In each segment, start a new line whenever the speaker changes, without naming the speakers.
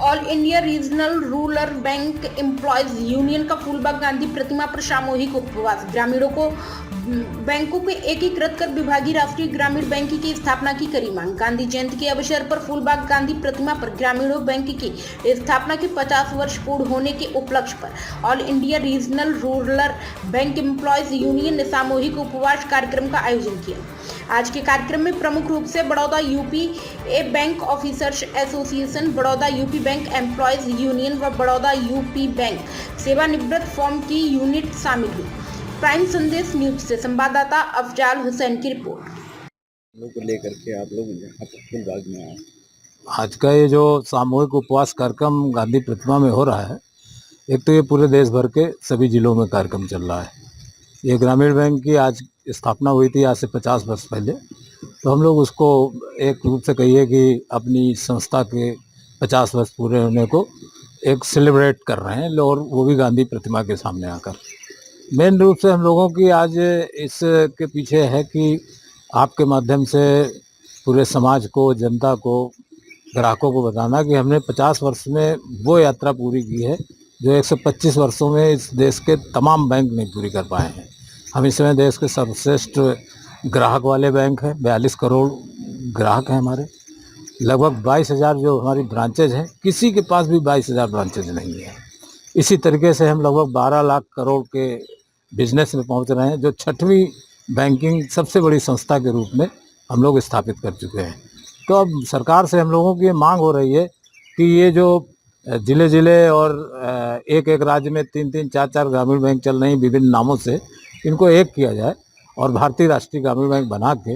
All India regional rural bank employees union का फूलबाग गांधी प्रतिमा पर सामूहिक उपवास। ग्रामीणों को बैंकों को एकीकृत कर विभागीय राष्ट्रीय ग्रामीण बैंक की स्थापना की करी मांग। गांधी जयंती के अवसर पर फूलबाग गांधी प्रतिमा पर ग्रामीणों बैंक की स्थापना के 50 वर्ष पूर्ण होने के उपलक्ष्य पर all India regional rural bank employees union ने सामूहिक उपवास कार्यक्रम का आयोजन किया। आज के कार्यक्रम में प्रमुख रूप से Baroda UP bank officers association, Baroda UP bank employees union व बड़ौदा यूपी बैंक सेवानिवृत्त फर्म की यूनिट शामिल हुई। प्राइम संदेश न्यूज से संवाददाता अफजाल हुसैन की रिपोर्ट।
लोग को लेकर के आप लोग यहाँ पर फूलबाग में आए।
आज का ये जो सामूहिक उपवास कार्यक्रम गांधी प्रतिमा में हो रहा है, एक तो ये पूरे देश भर के सभी जिलों में कार्यक्रम चल रहा है। ये ग्रामीण बैंक की आज स्थापना हुई थी, आज से 50 वर्ष पहले। तो हम लोग उसको एक रूप से कहिए कि अपनी संस्था के 50 वर्ष पूरे होने को एक सेलिब्रेट कर रहे हैं, और वो भी गांधी प्रतिमा के सामने आकर। मेन रूप से हम लोगों की आज इसके पीछे है कि आपके माध्यम से पूरे समाज को, जनता को, ग्राहकों को बताना कि हमने 50 वर्ष में वो यात्रा पूरी की है जो 125 वर्षों में इस देश के तमाम बैंक नहीं पूरी कर पाए हैं। हम इस समय देश के सर्वश्रेष्ठ ग्राहक वाले बैंक हैं। 42 करोड़ ग्राहक हैं हमारे। लगभग 22,000 जो हमारी ब्रांचेज हैं, किसी के पास भी 22,000 ब्रांचेज नहीं है। इसी तरीके से हम लगभग 12 लाख करोड़ के बिजनेस में पहुंच रहे हैं, जो 6वीं बैंकिंग सबसे बड़ी संस्था के रूप में हम लोग स्थापित कर चुके हैं। तो अब सरकार से हम लोगों की ये मांग हो रही है कि ये जो जिले जिले और एक एक राज्य में 3-3, 4-4 ग्रामीण बैंक चल रही विभिन्न नामों से, इनको एक किया जाए और भारतीय राष्ट्रीय ग्रामीण बैंक बना के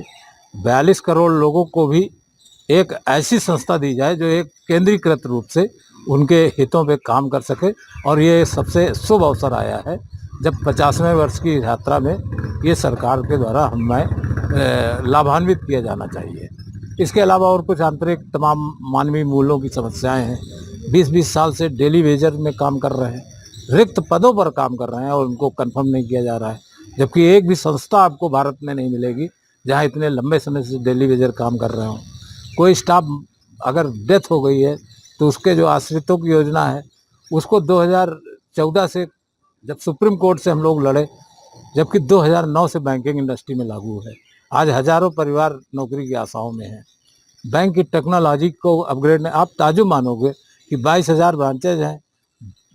42 करोड़ लोगों को भी एक ऐसी संस्था दी जाए जो एक केंद्रीकृत रूप से उनके हितों पे काम कर सके। और ये सबसे शुभ अवसर आया है जब 50वें वर्ष की यात्रा में ये सरकार के द्वारा हमें लाभान्वित किया जाना चाहिए। इसके अलावा और कुछ आंतरिक तमाम मानवीय मूल्यों की समस्याएं हैं। 20-20 साल से डेली वेजर में काम कर रहे हैं, रिक्त पदों पर काम कर रहे हैं और उनको कंफर्म नहीं किया जा रहा है। जबकि एक भी संस्था आपको भारत में नहीं मिलेगी जहां इतने लंबे समय से डेली वेजर काम कर रहे हों। कोई स्टाफ अगर डेथ हो गई है तो उसके जो आश्रितों की योजना है उसको 2014 से, जब सुप्रीम कोर्ट से हम लोग लड़े, जबकि 2009 से बैंकिंग इंडस्ट्री में लागू है। आज हजारों परिवार नौकरी की आशाओं में हैं। बैंक की टेक्नोलॉजी को अपग्रेड में आप ताजुब मानोगे कि 22,000 ब्रांचेज हैं।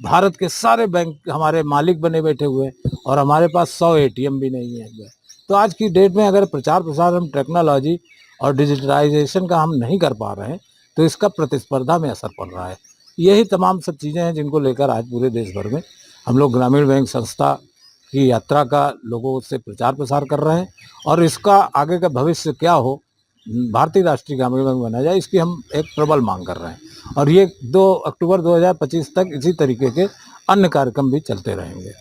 भारत के सारे बैंक हमारे मालिक बने बैठे हुए हैं और हमारे पास 100 ATM भी नहीं है। तो आज की डेट में अगर प्रचार प्रसार हम टेक्नोलॉजी और डिजिटलाइजेशन का हम नहीं कर पा रहे हैं तो इसका प्रतिस्पर्धा में असर पड़ रहा है। यही तमाम सब चीज़ें हैं जिनको लेकर आज पूरे देश भर में हम लोग ग्रामीण बैंक संस्था की यात्रा का लोगों से प्रचार प्रसार कर रहे हैं। और इसका आगे का भविष्य क्या हो, भारतीय राष्ट्रीय ग्रामीण बैंक बना जाए, इसकी हम एक प्रबल मांग कर रहे हैं। और ये 2 अक्टूबर 2025 तक इसी तरीके के अन्य कार्यक्रम भी चलते रहेंगे।